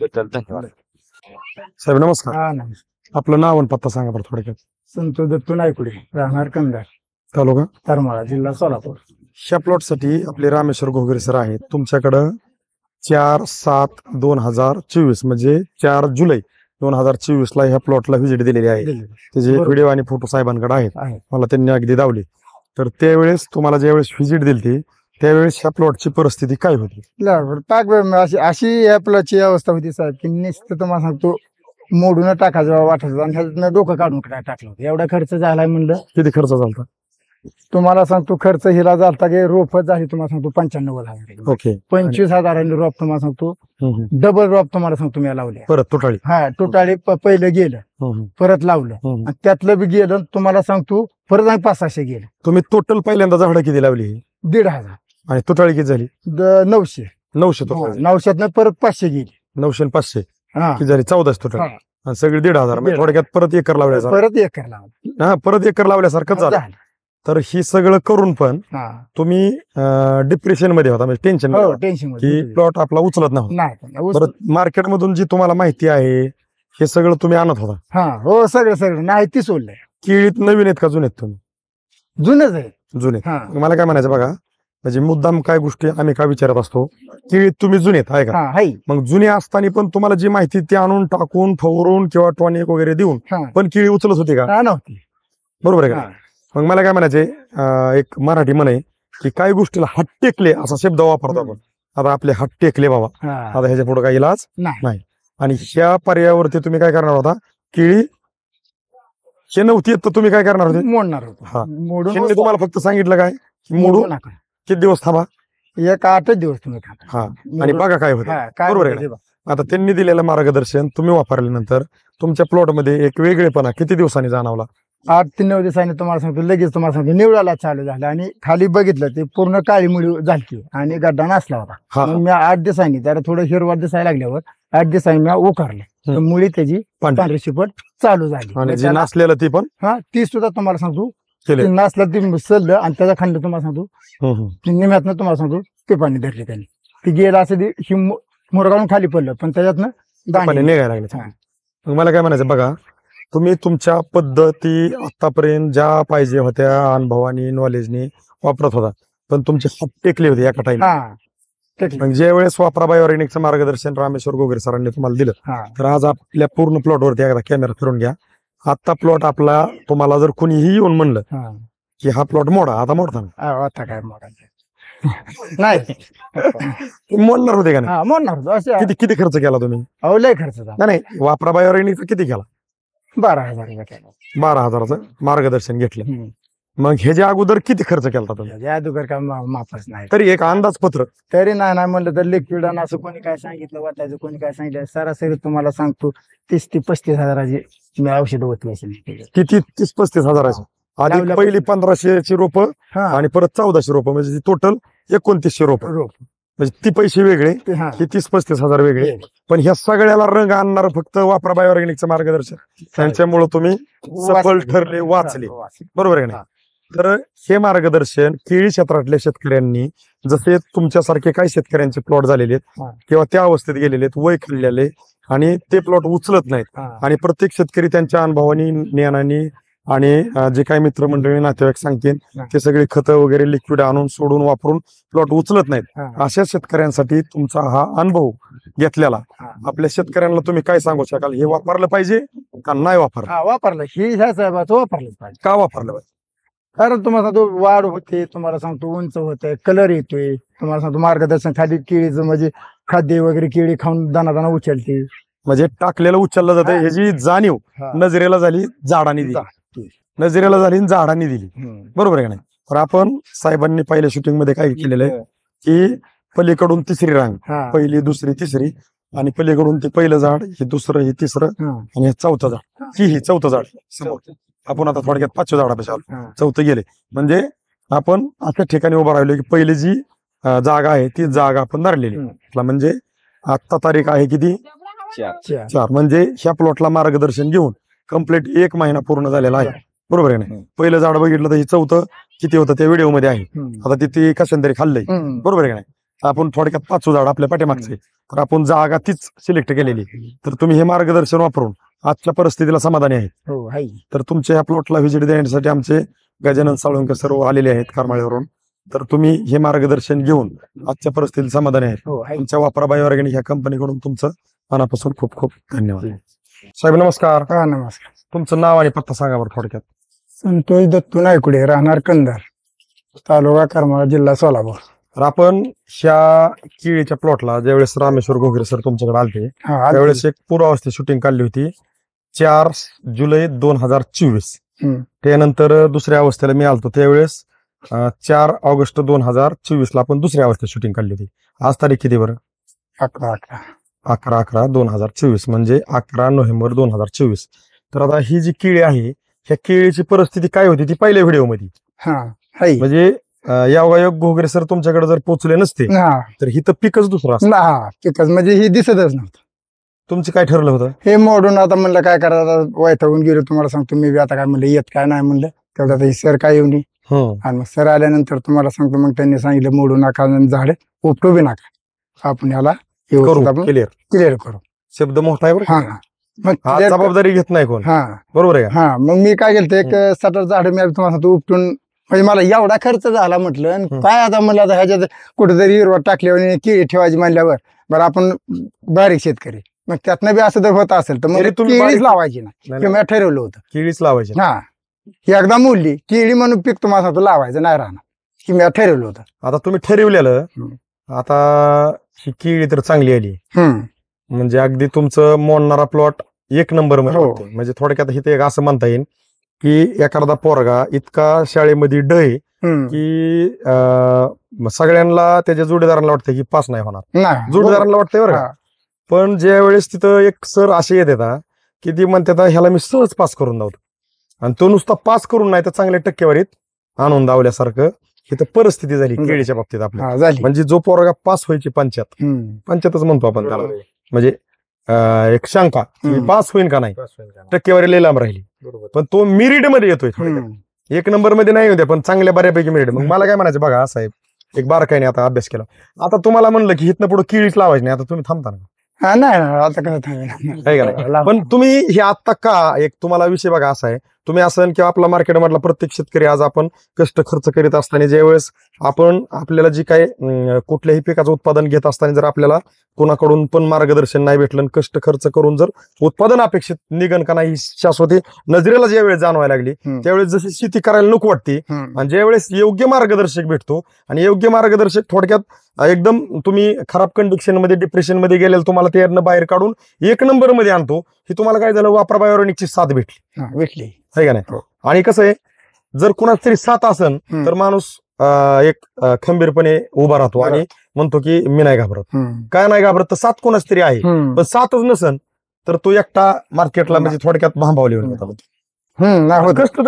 धन्यवाद साहेब नमस्कार. हा नाही आपलं नाव आणि पत्ता सांगा बरं थोडक्यात. संतोष दत्तू नायकुडे राहणार कंदार तालुका करमाळा जिल्हा सोलापूर. ह्या प्लॉटसाठी आपले रामेश्वर घोगरे सर आहेत तुमच्याकडं 4/7/2024 म्हणजे 4 जुलै 2024 ला ह्या प्लॉटला व्हिजिट दिलेली आहे. त्याचे बरोबर. व्हिडिओ आणि फोटो साहेबांकडे आहेत. आहे. मला त्यांनी अगदी दावले. तर त्यावेळेस तुम्हाला ज्यावेळेस व्हिजिट दिली त्यावेळेस ह्या प्लॉटची परिस्थिती काय होती? बरोबर. पाक अशी अशी आपल्याची अवस्था होती साहेब की नुसतं तुम्हाला सांगतो मोडून टाकायचं वाटायचं आणि ह्यातनं डोकं काढून टाकलं होतं. एवढा खर्च झालाय म्हणलं. किती खर्च झाला? तुम्हाला सांगतो खर्च हिला झालता की रोप झाली तुम्हाला सांगतो 95,000. ओके 25,000 रोप तुम्हाला सांगतो डबल रोप तुम्हाला सांगतो मी लावले. परत तुटाळी. हा टोटाळी पहिलं गेलं परत लावलं आणि त्यातलं बी गेलं तुम्हाला सांगतो परत आम्ही 500-600 गेलं. तुम्ही टोटल पहिल्यांदा झाडं किती लावली 1,500 आणि तुटाळी किती झाली? 900. 900 तुटाळी. 900 परत 500 गेली. 900 आणि 500 हा किती झाली? 1400 तुटाळी. हा. आणि सगळी 1,500 म्हणजे थोडक्यात परत एकर लावल्यासारखं. परत एकर लावलं. हा परत एकर लावल्यासारखं झालं. तर ही सगळं करून पण हा. तुम्ही डिप्रेशन मध्ये होता म्हणजे टेन्शन हो टेन्शन की प्लॉट आपला उचलत नव्हता. नाही परत मार्केटमधून जी तुम्हाला माहिती आहे हे सगळं तुम्ही आणत होता. हा हो सगळं नाही ती सोडलंय. केळीत नवीन आहेत का जुनेत तुम्ही? जुनच आहे. जुने. हा मला काय म्हणायचं बघा म्हणजे मुद्दाम काय गोष्टी आम्ही काय विचारत असतो केळीत तुम्ही जुनेत आहे का? हा हाय. मग जुने असताना पण तुम्हाला जी माहिती ती आणून टाकून फवरून किंवा टॉनिक वगैरे देऊन हा. पण केळी उचलत होती का? हा, नव्हती. बरोबर आहे का? हा. मग मला काय म्हणायचंय एक मराठी म्हण आहे की काही गोष्टीला हात टेकले असा शब्द वापरतो आपण. आता आपले हात टेकले बाबा हा. आता ह्याच्या पुढे काही इलाज नाही. नाही. आणि ह्या पर्यायावरती तुम्ही काय करणार होता? केळी हे नव्हती तर तुम्ही काय करणार होते? मोडणार हा. होतो. मोडून त्यांनी तुम्हाला फक्त सांगितलं काय की मोडू मोडू नका. किती दिवस थांबा. एक 8 दिवस तुम्ही थांबा. हा आणि बघा काय होतं. हा, काय बरोबर आहे होतं ते बघा. आता त्यांनी दिलेलं मार्गदर्शन तुम्ही वापरल्यानंतर तुमच्या प्लॉटमध्ये एक वेगळेपणा किती दिवसांनी जाणवला? 8 ते 9 दिवसांनी तुम्हाला सांगतो लगेच तुम्हाला सांगतो निवडायला चालू झालं आणि खाली बघितलं ते पूर्ण काळी मुळी झाली आणि गड्डा नसला होता. हा. मग मी 8 दिवसांनी त्याला थोडं हिरवा दिसायला लागल्यावर 8 दिवसांनी मी उकारले तर मुळी त्याची पांढरी शिपट चालू झाली. आणि जे नसलेलं ती पण हा ती सुद्धा तुम्हाला सांगतो केले. नसला ती मिसळलं आणि त्याचा खंड तुम्हाला सांगतो निम्यातनं तुम्हाला सांगतो ते पाणी धरले त्यांनी. ती गेला असं ही मुरगावून खाली पडलं पण त्याच्यातनं पाणी दाणे. निघायला लागले. हा. मग मला काय म्हणायचं बघा तुम्ही तुमच्या पद्धती आतापर्यंत ज्या पाहिजे होत्या अनुभवानी नॉलेजनी वापरत होता पण तुमचे हात टेकले होते एका टाइम. हा टेकले. मग ज्या वेळेस वापरा बायोरेनिकचं मार्गदर्शन रामेश्वर घोगरे सरांनी तुम्हाला दिलं हा तर आज आपल्या पूर्ण प्लॉटवरती एकदा कॅमेरा फिरून घ्या. आता प्लॉट आपला तुम्हाला जर कुणीही येऊन म्हणलं हा की हा प्लॉट मोडा आता मोडता ना. आता काय मोडायचं नाही. तुम्ही मोडणार होते का नाही? हा म्हणणार होतो असं. किती किती खर्च केला तुम्ही? अहो लय खर्च झाला. नाही वापरा बायोरेनिकचा किती केला? 12,000 केला. 12,000चं मार्गदर्शन घेतलं. हम्म. मग ह्याच्या अगोदर किती खर्च केला तुम्ही? जादूगर काय माफच नाही. तरी एक अंदाजपत्र. तरी नाही म्हणलं तर लिक्विड आणि असं कोणी काय सांगितलं वाटायचं कोणी काय सांगितलं सरासरी तुम्हाला सांगतो 30 ते 35 हजाराची मी औषध होत किती 30-35 हजाराची आधी लावल्या- पहिली 1500ची रोपं हा आणि परत 1400 रोपं म्हणजे टोटल 2900 रोपं रोप म्हणजे ती पैसे वेगळे हा हे 30-35 हजार वेगळे. पण ह्या सगळ्याला रंग आणणार फक्त वापरा बायोऑर्गॅनिकचं मार्गदर्शन त्यांच्यामुळे तुम्ही सफल ठरले वाचले. बरोबर आहे का नाही? तर हे मार्गदर्शन केळी क्षेत्रातल्या शेतकऱ्यांनी जसे तुमच्यासारखे काही शेतकऱ्यांचे प्लॉट झालेले आहेत हा. किंवा त्या अवस्थेत गेलेले आहेत वय खाल्लेले आणि ते प्लॉट उचलत नाहीत हा. आणि प्रत्येक शेतकरी त्यांच्या अनुभवानी ज्ञानाने आणि जे काही मित्रमंडळी नातेवाईक सांगतील ते सगळे खतं वगैरे लिक्विड आणून सोडून वापरून प्लॉट उचलत नाहीत. हा. अशा शेतकऱ्यांसाठी तुमचा हा अनुभव घेतलेला हा. आपल्या शेतकऱ्यांना तुम्ही काय सांगू शकाल? हे वापरलं पाहिजे का नाही वापरलं? हा वापरलं ही ह्या साहेबाचं वापरलंच पाहिजे. का वापरलं पाहिजे? कारण तुम्हाला सांगतो वाढ होते तुम्हाला सांगतो उंच होतंय कलर येतोय तुम्हाला सांगतो मार्गदर्शन खाली केळीचं म्हणजे खाद्य वगैरे केळी खाऊन दाना उचलते. म्हणजे टाकलेलं उचललं जातं हा. ह्याची जाणीव हा. नजरेला झाली झाडांनी दिली. जा. नजरेला झाली आणि झाडांनी दिली. हम्म. बरोबर आहे का नाही? तर आपण साहेबांनी पहिल्या शूटिंग मध्ये काय केलेलं आहे की पलीकडून तिसरी रांग हा. पहिली दुसरी तिसरी आणि पलीकडून ते पहिलं झाड हे दुसरं हे तिसरं हा. आणि हे चौथं झाड ही चौथं झाड समोर. आपण आता थोडक्यात 5व्या झाडापाशी आलो. हा. चौथं गेले म्हणजे आपण अशा ठिकाणी उभं राहिलो की पहिली जी जागा आहे ती जागा आपण धरलेली. हम्म. म्हणजे आता तारीख आहे किती? 4. म्हणजे ह्या प्लॉटला मार्गदर्शन घेऊन कम्प्लीट 1 महिना पूर्ण झालेला आहे. बरोबर आहे ना? पहिलं झाड बघितलं तर हे चौथं किती होतं त्या व्हिडिओ मध्ये आहे. हम्म. आता तिथे कशाने तरी खाल्लंय. हम्म. बरोबर आहे का नाही? आपण थोडक्यात 5 झाड आपल्या पाठीमागचे तर आपण जागा तीच सिलेक्ट केलेली. तर तुम्ही हे मार्गदर्शन वापरून आजच्या परिस्थितीला समाधानी आहेत. हो आहे. तर तुमच्या ह्या प्लॉटला व्हिजिट देण्यासाठी आमचे गजानन साळुंकर सर्व आलेले आहेत करमाळ्यावरून. तर तुम्ही हे मार्गदर्शन घेऊन आजच्या परिस्थितीला समाधानी आहेत. हो आहे. तुमच्या वापरा बायोऑर्गॅनिक ह्या कंपनीकडून तुमचं मनापासून खूप खूप धन्यवाद. साहेब नमस्कार. हा नमस्कार. तुमचं नाव आणि पत्ता सांगा बरं थोडक्यात. संतोष दत्तू नायकुडे, राहणार कंधार, तालुका करमाळा, जिल्हा सोलापूर. तर आपण ह्या केळीच्या प्लॉटला ज्यावेळेस रामेश्वर घोगरे सर तुमच्याकडे आलते हा आलती. त्यावेळेस एक पूर्वावस्थेत शूटिंग काढली होती 4 जुलै 2024. त्यानंतर दुसऱ्या अवस्थेला मी आलतो त्यावेळेस 4 ऑगस्ट 2024 ला आपण दुसऱ्या अवस्थेत शूटिंग काढली होती. आज तारीख किती बरं? 11/11. 11/11/2024 म्हणजे 11 नोव्हेंबर 2024. तर आता ही जी केळी आहे ह्या केळीची परिस्थिती काय होती ती पहिल्या व्हिडिओमध्ये. हा आहे. म्हणजे योगायोग घोगरे सर तुमच्याकडे जर पोहोचले नसते हा तर ही तर पिकच दुसरं असतं. हा पिकच म्हणजे हे दिसतच नव्हतं. तुमचं काय ठरलं होतं? हे मोडून आता म्हणलं काय करायचं, वैतागून गेलो. तुम्हाला सांगतो मी बी आता काय म्हणलं येत काय नाही म्हणलं. तेवढं आता सर काय येऊन आणि मग सर आल्यानंतर तुम्हाला सांगतो मग त्यांनी सांगितलं मोडू नका आणि झाड उपटू बी नका, आपण याला व्यवस्थित आपण क्लिअर क्लिअर करू. शब्द मोठा आहे बरं. हा मग आज clear जबाबदारी घेत नाही कोण. हा बरोबर आहे का? हा मग मी काय केलं एक 60 झाड मी तुम्हाला सांगतो उपटून, म्हणजे मला एवढा खर्च झाला म्हटलं आणि काय आता म्हणलं आता ह्याच्यात कुठेतरी हिरवळ टाकल्यावर केळी ठेवायची म्हणल्यावर बरं आपण बारीक शेतकरी मग त्यातनं बी असं जर होत असेल तर मग तरी तुम्ही केळीच बारीक- लावायची ना नाही, किंवा ठरवलं होतं. केळीच लावायची. हा ही एकदा मोडली केळी म्हणून पीक तुम्हाला सांगतो लावायचं नाही राहणार की मी ठरवलं होतं. आता तुम्ही ठरवलेलं. आता ही केळी तर चांगली आली म्हणजे अगदी तुमचं मोडणारा प्लॉट 1 नंबर मध्ये हो. वाटतोय. म्हणजे थोडक्यात इथे एक असं म्हणता येईल की एखादा पोरगा इतका शाळेमध्ये डय की सगळ्यांना त्याच्या जोडीदारांना वाटतं की पास नाही होणार. नाही जोडीदारांना वाटतंय बरं का. हा. पण ज्या वेळेस तिथं एक सर असे येत येतात की ती म्हणतात ह्याला मी सहज पास करून दावतो आणि तो नुसता पास करून नाही तर चांगल्या टक्केवारीत आणून दावल्यासारखं ही तर परिस्थिती झाली केळीच्या बाबतीत आपल्या. हा, झाली. म्हणजे जो पोरगा पास व्हायची पंचायतच म्हणतो आपण त्याला. म्हणजे एक शंका की पास होईल का नाही, टक्केवारी लई लांब राहिली. पण तो मेरिट मध्ये येतोय थोडक्यात. 1 नंबर मध्ये नाही होते पण चांगल्या बऱ्यापैकी मेरिट. मग मला काय म्हणायचं बघा साहेब एक बारकाईने आता अभ्यास केला. आता तुम्हाला म्हणलं की इथनं पुढे केळीच लावायची नाही, आता तुम्ही थांबता ना. हा नाही आता कसं आहे का नाही? पण तुम्ही हे आता का एक तुम्हाला विषय बघा असा आहे तुम्ही असं किंवा आपला मार्केटमधला प्रत्येक शेतकरी आज आपण कष्ट खर्च करीत असताना ज्यावेळेस आपण आपल्याला जी काय कुठल्याही पिकाचं उत्पादन घेत असताना जर आपल्याला कोणाकडून पण मार्गदर्शन नाही भेटलं आणि कष्ट खर्च करून जर उत्पादन अपेक्षित निघन का नाही शाश्वती नजरेला ज्यावेळेस जाणवायला लागली त्यावेळेस जशी शेती करायला नको वाटते आणि ज्यावेळेस योग्य मार्गदर्शक भेटतो आणि योग्य मार्गदर्शक थोडक्यात एकदम तुम्ही खराब कंडिशन मध्ये डिप्रेशन मध्ये गेलेलं तुम्हाला त्यातनं बाहेर काढून 1 नंबर मध्ये आणतो ही तुम्हाला काय झालं वापरा बायोऑर्गॅनिकची साथ भेटली. भेटली आहे का नाही. आणि कसं आहे जर कुणाच तरी साथ असन तर माणूस एक खंबीरपणे उभा राहतो आणि म्हणतो की मी नाही घाबरत. काय नाही घाबरत तर साथ कोणाच तरी आहे. पण साथच नसन तर तो एकटा मार्केटला म्हणजे थोडक्यात भांबावली होती. नाही होत. कष्ट